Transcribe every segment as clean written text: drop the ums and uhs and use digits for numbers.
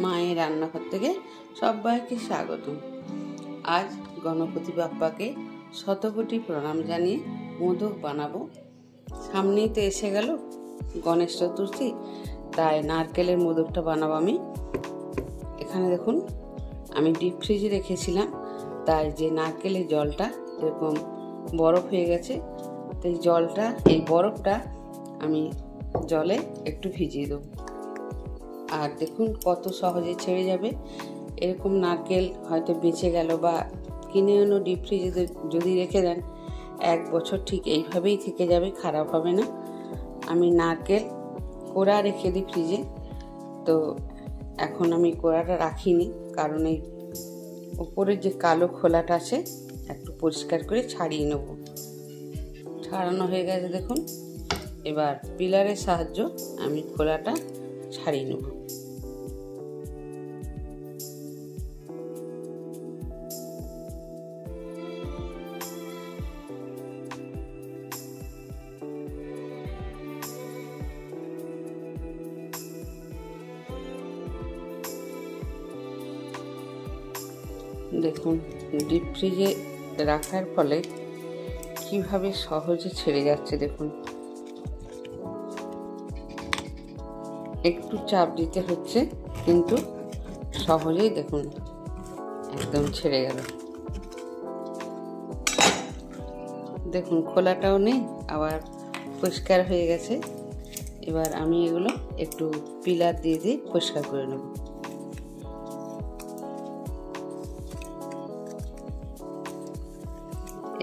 মায়ের রান্নাঘর থেকে সবাইকে স্বাগত। আজ গণপতি বাপ্পাকে শতকোটি প্রণাম জানিয়ে মোদক বানাবো। সামনেই তো এসে গেল গণেশ চতুর্থী, তাই নারকেলের মোদকটা বানাবো আমি। এখানে দেখুন আমি ডিপ ফ্রিজে রেখেছিলাম, তাই যে নারকেলের জলটা এরকম বরফ হয়ে গেছে, তো এই বরফটা আমি জলে একটু ভিজিয়ে দেবো। আর দেখুন কত সহজে ছেড়ে যাবে। এরকম নারকেল হয়তো বেঁচে গেল বা কিনে এনো ডিপ ফ্রিজে যদি রেখে দেন, 1 বছর ঠিক এইভাবেই থেকে যাবে, খারাপ হবে না। আমি নারকেল কোড়া রেখে দিই ফ্রিজে, তো এখন আমি কোড়াটা রাখিনি, কারণ এই উপরের যে কালো খোলাটা আছে একটু পরিষ্কার করে ছাড়িয়ে নেব। ছাড়ানো হয়ে গেছে দেখুন। এবার পিলারের সাহায্য আমি খোলাটা ছাড়িয়ে নেব। দেখুন ডিপ ফ্রিজে রাখার ফলে কিভাবে সহজে ছেড়ে যাচ্ছে। দেখুন একটু চাপ দিতে হচ্ছে, কিন্তু সহজেই দেখুন একদম ছেড়ে গেল। দেখুন খোলাটাও নেই, আবার পরিষ্কার হয়ে গেছে। এবার আমি এগুলো একটু পিলার দিয়ে পরিষ্কার করে নেব।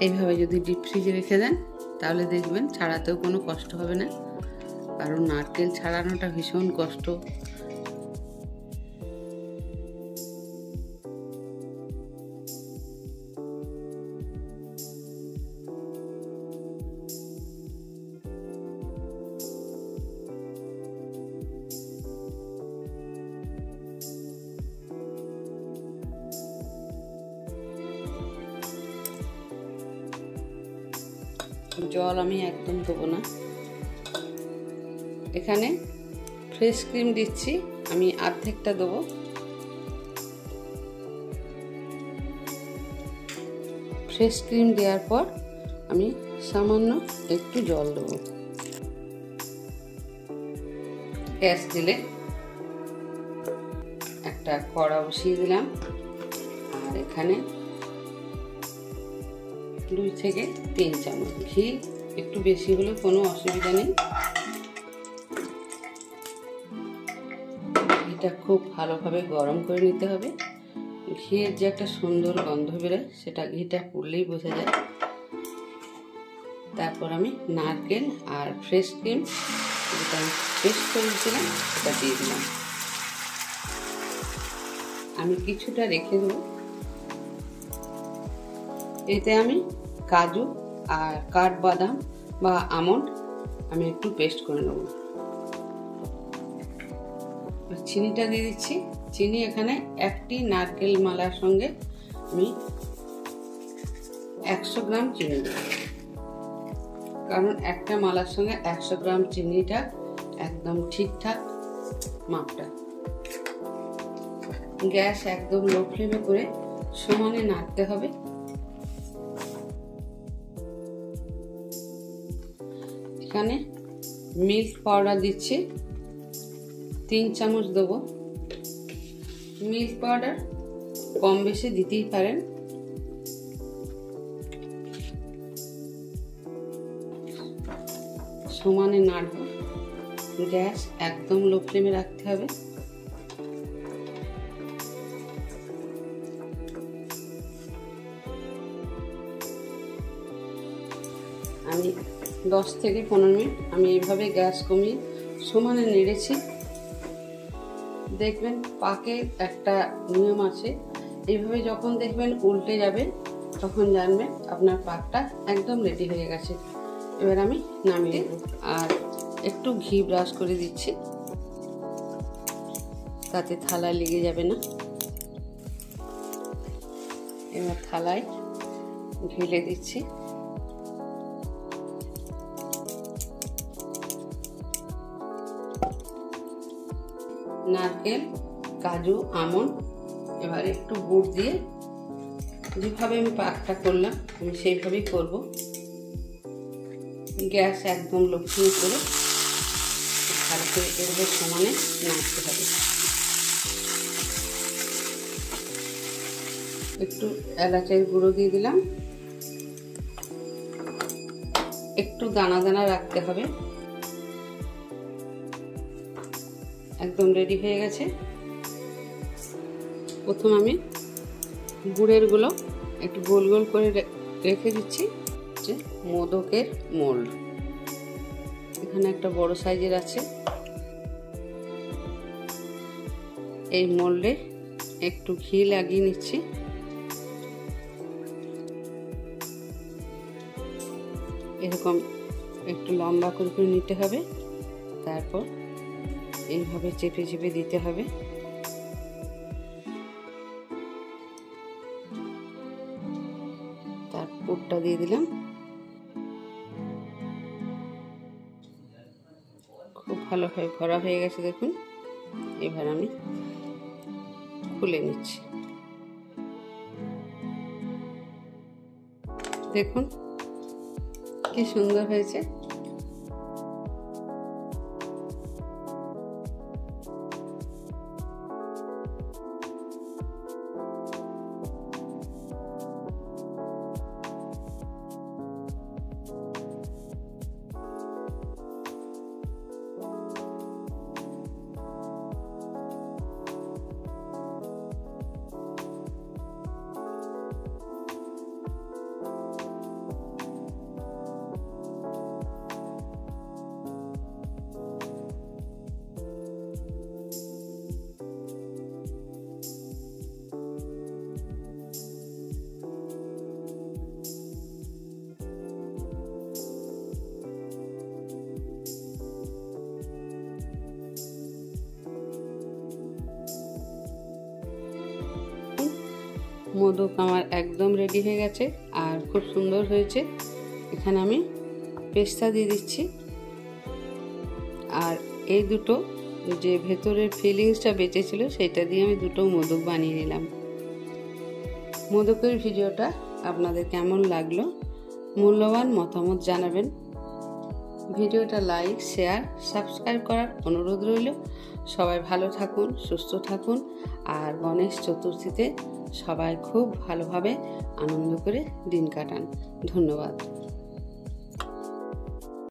এইভাবে যদি ডিপ ফ্রিজে রেখে দেন তাহলে দেখবেন ছাড়াতেও কোনো কষ্ট হবে না, কারণ নারকেল ছাড়ানোটা ভীষণ কষ্ট। জল আমি একদম দেবো না। এখানে ফ্রেশ ক্রিম দিচ্ছি, আমি অর্ধেকটা দেবো। ফ্রেশ ক্রিম দেওয়ার পর আমি সামান্য একটু জল দেবো। গ্যাস দিলে একটা কড়া বসিয়ে দিলাম, আর এখানে 2 থেকে 3 চামচ ঘি, একটু বেশি হলেও কোনো অসুবিধা নেই। ঘিটা খুব ভালোভাবে গরম করে নিতে হবে। ঘিয়ের যে একটা সুন্দর গন্ধ বেরোয়, সেটা ঘিটা পুড়লেই বোঝা যায়। তারপর আমি নারকেল আর ফ্রেশ ক্রিম যেটা আমি পেস্ট করে দিয়েছিলাম সেটা দিয়ে দিলাম। আমি কিছুটা রেখে দেবো। এতে আমি কাজু আর কাঠবাদাম বা আমন্ড আমি একটু পেস্ট করে নেব। চিনিটা দিয়ে দিচ্ছি। চিনি এখানে একটি নারকেল মালার সঙ্গে আমি 100 গ্রাম চিনি দেব, কারণ একটা মালার সঙ্গে 100 গ্রাম চিনিটা একদম ঠিকঠাক মাপটা। গ্যাস একদম লো ফ্লেমে করে সমানে নাড়তে হবে। এখানে মিল্ক পাউডার দিচ্ছি, 3 চামচ দেবো। মিল্ক পাউডার কম বেশি দিতেই পারেন। সমানে নাড়ব। গ্যাস একদম লো ফ্লেমে রাখতে হবে। আমি 10 থেকে 15 মিনিট আমি এইভাবে গ্যাস কমিয়ে সমানে নেড়েছি। দেখবেন পাকের একটা নিয়ম আছে, এইভাবে যখন দেখবেন উল্টে যাবে তখন জানবেন আপনার পাকটা একদম রেডি হয়ে গেছে। এবার আমি নামিয়ে দেব, আর একটু ঘি ব্রাশ করে দিচ্ছি, তাতে থালায় লেগে যাবে না। এবার থালায় ঢেলে দিচ্ছি। নারকেল, কাজু আমন্ড। এবার একটু গুড় দিয়ে যেভাবে আমি পাকটা করলাম আমি সেইভাবেই করব। গ্যাস একদম লো করে ভালো করে এভাবে সমানে নাড়তে হবে। একটু এলাচের গুঁড়ো দিয়ে দিলাম, একটু দানা দানা রাখতে হবে। একদম রেডি হয়ে গেছে। প্রথম আমি গুড়ের গুলো একটু গোল গোল করে রেখে দিচ্ছি। যে মোদকের মোল্ড, এখানে একটা বড় সাইজের আছে। এই মোল্ডে একটু ঘি লাগিয়ে নিচ্ছি। এরকম একটু লম্বা করে নিতে হবে, তারপর এইভাবে চেপে চেপে দিতে হবে। তার পুরটা দিয়ে দিলাম। খুব ভালোভাবে ভরা হয়ে গেছে দেখুন। এবার আমি খুলে নিচ্ছি। দেখুন কি সুন্দর হয়েছে। মোদক আমার একদম রেডি হয়ে গেছে আর খুব সুন্দর হয়েছে। এখানে আমি পেস্তা দিয়ে দিচ্ছি। আর এই দুটো যে ভেতরের ফিলিংসটা বেঁচেছিল সেটা দিয়ে আমি দুটো মোদক বানিয়ে নিলাম। মোদকের ভিডিওটা আপনাদের কেমন লাগলো মূল্যবান মতামত জানাবেন। ভিডিওটা লাইক শেয়ার সাবস্ক্রাইব করার অনুরোধ রইল। সবাই ভালো থাকুন, সুস্থ থাকুন আর গণেশ চতুর্থীতে সবাই খুব ভালোভাবে আনন্দ করে দিন কাটান। ধন্যবাদ।